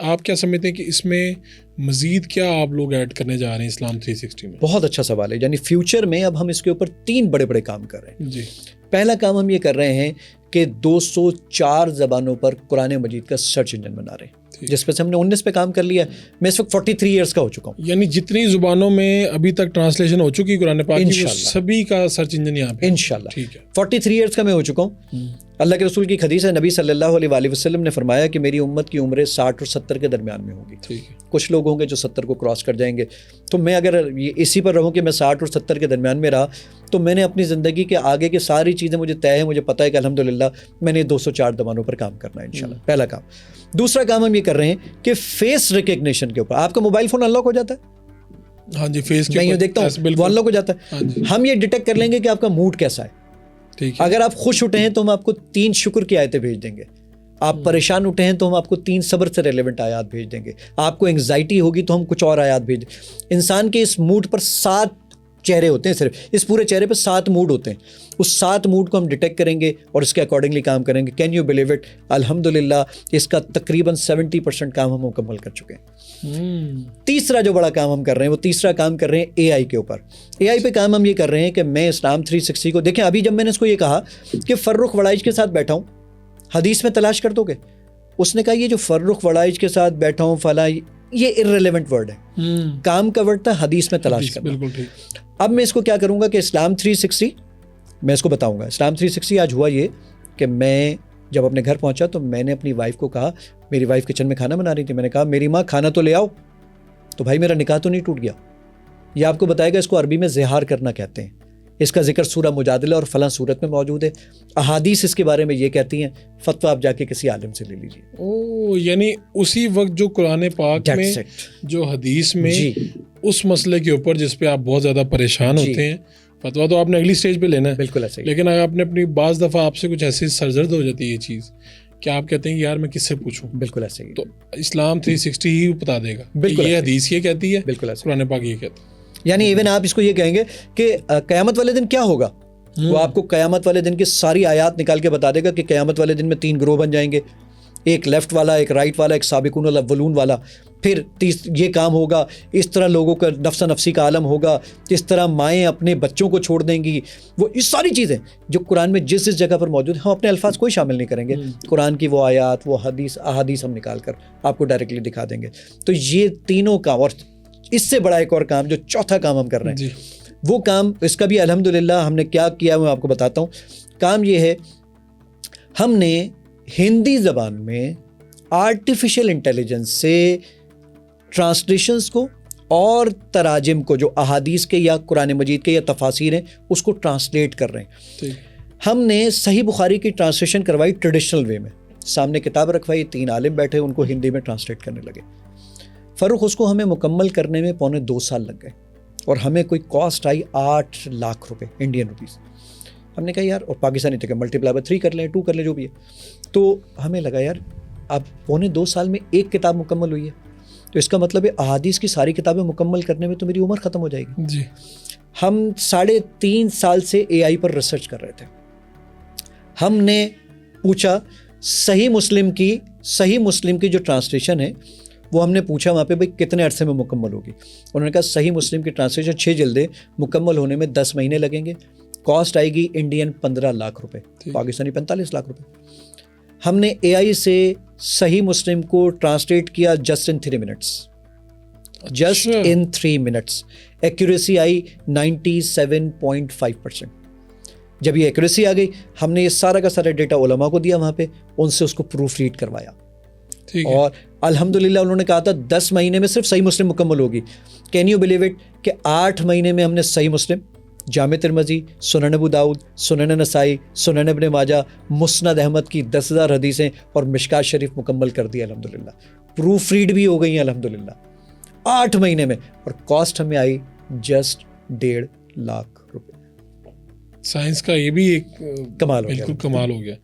آپ کیا سمجھتے ہیں کہ اس میں مزید کیا آپ لوگ ایڈ کرنے جا رہے ہیں اسلام 360 میں؟ بہت اچھا سوال ہے. یعنی فیوچر میں اب ہم اس کے اوپر 3 بڑے بڑے کام کر رہے ہیں. جی. پہلا کام ہم یہ کر رہے ہیں کہ 204 زبانوں پر قرآن مجید کا سرچ انجن بنا رہے ہیں, جس پہ سے ہم نے 19 پہ کام کر لیا. میں اس وقت 43 ایئرس کا ہو چکا ہوں. یعنی جتنی زبانوں میں ابھی تک ٹرانسلیشن ہو چکی قرآن پاک کی, وہ سبھی کا سرچ انجن یہاں پہ انشاءاللہ. ٹھیک ہے. 43 ایئرس کا میں ہو چکا ہوں. اللہ کے رسول کی حدیث ہے, نبی صلی اللہ علیہ وآلہ وسلم نے فرمایا کہ میری امت کی عمریں 60 اور 70 کے درمیان میں ہوگی. ٹھیک ہے. کچھ لوگ ہوں گے جو 70 کو کراس کر جائیں گے. تو میں اگر اسی پر رہوں کہ میں 60 اور 70 کے درمیان میں رہا, تو میں نے اپنی زندگی کے آگے کی ساری چیزیں مجھے طے ہیں. مجھے پتہ ہے کہ الحمدللہ میں نے 204 زبانوں پر کام کرنا ہے انشاءاللہ. پہلا کام. دوسرا کام ہم یہ کر رہے ہیں کہ فیس ریکگنیشن کے اوپر. آپ کا موبائل فون انلاک ہو جاتا ہے؟ ہاں جی. فیس میں یہ دیکھتا ہوں وہ انلاک ہو جاتا ہے. ہم یہ ڈیٹیکٹ کر لیں گے کہ آپ کا موڈ کیسا ہے. اگر آپ خوش اٹھے ہیں تو ہم آپ کو 3 شکر کی آیتیں بھیج دیں گے. آپ پریشان اٹھے ہیں تو ہم آپ کو 3 صبر سے ریلیونٹ آیات بھیج دیں گے. آپ کو انگزائٹی ہوگی تو ہم کچھ اور آیات بھیج دیں. انسان کے اس موڈ پر 7 چہرے ہوتے ہیں. صرف اس پورے چہرے پہ 7 موڈ ہوتے ہیں. اس 7 موڈ کو ہم ڈیٹیکٹ کریں گے اور اس کے اکارڈنگلی کام کریں گے. Can you believe it? الحمدللہ اس کا تقریباً 70% کام ہم مکمل کر چکے ہیں. تیسرا جو بڑا کام ہم کر رہے ہیں, وہ تیسرا کام کر رہے ہیں اے آئی کے اوپر. اے آئی پہ کام ہم یہ کر رہے ہیں کہ میں اسلام 360 کو دیکھیں. ابھی جب میں نے اس کو یہ کہا کہ فرخ وڑائج کے ساتھ بیٹھا ہوں, حدیث میں تلاش کر دو گے. اس نے کہا یہ جو فرخ وڑائج کے ساتھ بیٹھا ہوں فلاں, یہ irrelevant ورڈ ہے. کام کا ورڈ تھا حدیث میں تلاش کرنا. بالکل ٹھیک. اب میں اس کو کیا کروں گا کہ اسلام 360 میں اس کو بتاؤں گا. اسلام 360 آج ہوا یہ کہ میں جب اپنے گھر پہنچا تو میں نے اپنی وائف کو کہا, میری وائف کچن میں کھانا بنا رہی تھی, میں نے کہا میری ماں کھانا تو لے آؤ. تو بھائی میرا نکاح تو نہیں ٹوٹ گیا. یہ آپ کو بتائے گا اس کو عربی میں زہار کرنا کہتے ہیں. اس کا ذکر سورہ مجادلہ اور فلاں صورت میں موجود ہے. احادیث اس کے بارے میں یہ کہتی ہیں. فتویٰ آپ جا کے کسی عالم سے لے لیجیے. یعنی اسی وقت جو قرآن پاک میں جو حدیث میں اس مسئلے کے اوپر جس پہ آپ بہت زیادہ پریشان ہوتے ہیں, فتویٰ تو آپ نے اگلی سٹیج پہ لینا ہے. بالکل ایسے ہی. لیکن اگر آپ نے اپنی بعض دفعہ آپ سے کچھ ایسی سرزرد ہو جاتی ہے یہ چیز کہ آپ کہتے ہیں یار میں کس سے پوچھوں. بالکل ایسے ہی. تو اسلام 360 ہی بتا دے گا. بالکل یہ حدیث یہ کہتی ہے, بالکل ایسے. قرآن پاک یہ کہتا ہے. یعنی ایون آپ اس کو یہ کہیں گے کہ قیامت والے دن کیا ہوگا, وہ آپ کو قیامت والے دن کی ساری آیات نکال کے بتا دے گا کہ قیامت والے دن میں 3 گروہ بن جائیں گے, ایک لیفٹ والا, ایک رائٹ والا, ایک سابقون الاولون والا. پھر یہ کام ہوگا, اس طرح لوگوں کا نفسا نفسی کا عالم ہوگا, اس طرح مائیں اپنے بچوں کو چھوڑ دیں گی. وہ اس ساری چیزیں جو قرآن میں جس جگہ پر موجود ہیں, ہم اپنے الفاظ کوئی شامل نہیں کریں گے. قرآن کی وہ آیات, وہ احادیث ہم نکال کر آپ کو ڈائریکٹلی دکھا دیں گے. تو یہ تینوں کام, اور اس سے بڑا ایک اور کام جو چوتھا کام ہم کر رہے ہیں, وہ کام اس کا بھی الحمدللہ ہم نے کیا کیا میں آپ کو بتاتا ہوں. کام یہ ہے, ہم نے ہندی زبان میں آرٹیفیشل انٹیلیجنس سے ٹرانسلیشنز کو اور تراجم کو, جو احادیث کے یا قرآن مجید کے یا تفاسیر ہیں, اس کو ٹرانسلیٹ کر رہے ہیں. ہم نے صحیح بخاری کی ٹرانسلیشن کروائی ٹریڈیشنل وے میں. سامنے کتاب رکھوائی, 3 عالم بیٹھے, ان کو ہندی میں ٹرانسلیٹ کرنے لگے. فروخ اس کو ہمیں مکمل کرنے میں 2.25 سال لگ گئے, اور ہمیں کوئی کاسٹ آئی 8 لاکھ روپے انڈین روپیز. ہم نے کہا یار, اور پاکستانی تھے کہ ملٹیپلائی بائی 3 کر لیں, 2 کر لیں, جو بھی ہے. تو ہمیں لگا یار اب 2.25 سال میں ایک کتاب مکمل ہوئی ہے, تو اس کا مطلب ہے احادیث کی ساری کتابیں مکمل کرنے میں تو میری عمر ختم ہو جائے گی. جی. ہم 3.5 سال سے اے آئی پر ریسرچ کر رہے تھے. ہم نے پوچھا صحیح مسلم کی جو ٹرانسلیشن ہے وہ ہم نے پوچھا وہاں پہ بھائی کتنے عرصے میں مکمل ہوگی. انہوں نے کہا صحیح مسلم کی ٹرانسلیشن 6 جلدیں مکمل ہونے میں 10 مہینے لگیں گے. کاسٹ آئے گی انڈین 15 لاکھ روپے, پاکستانی 45 لاکھ روپے. ہم نے اے آئی سے صحیح مسلم کو ٹرانسلیٹ کیا جسٹ ان 3 منٹس. ایکوریسی آئی 97.5%. جب یہ ایکوریسی آ گئی, ہم نے یہ سارا کا سارا ڈیٹا علماء کو دیا وہاں پہ, ان سے اس کو پروف ریڈ کروایا, اور الحمدللہ انہوں نے کہا تھا 10 مہینے میں صرف صحیح مسلم مکمل ہوگی. کین یو بلیو اٹ کہ 8 مہینے میں ہم نے صحیح مسلم, جامع ترمذی, سنن ابو داؤد, سنن نسائی, سنن ابن ماجہ, مسند احمد کی 10,000 حدیثیں اور مشکات شریف مکمل کر دی الحمدللہ. پروف ریڈ بھی ہو گئی ہیں الحمدللہ 8 مہینے میں, اور کاسٹ ہمیں آئی جسٹ 1.5 لاکھ روپے. سائنس کا یہ بھی ایک کمال ہو گیا. بالکل کمال ہو گیا.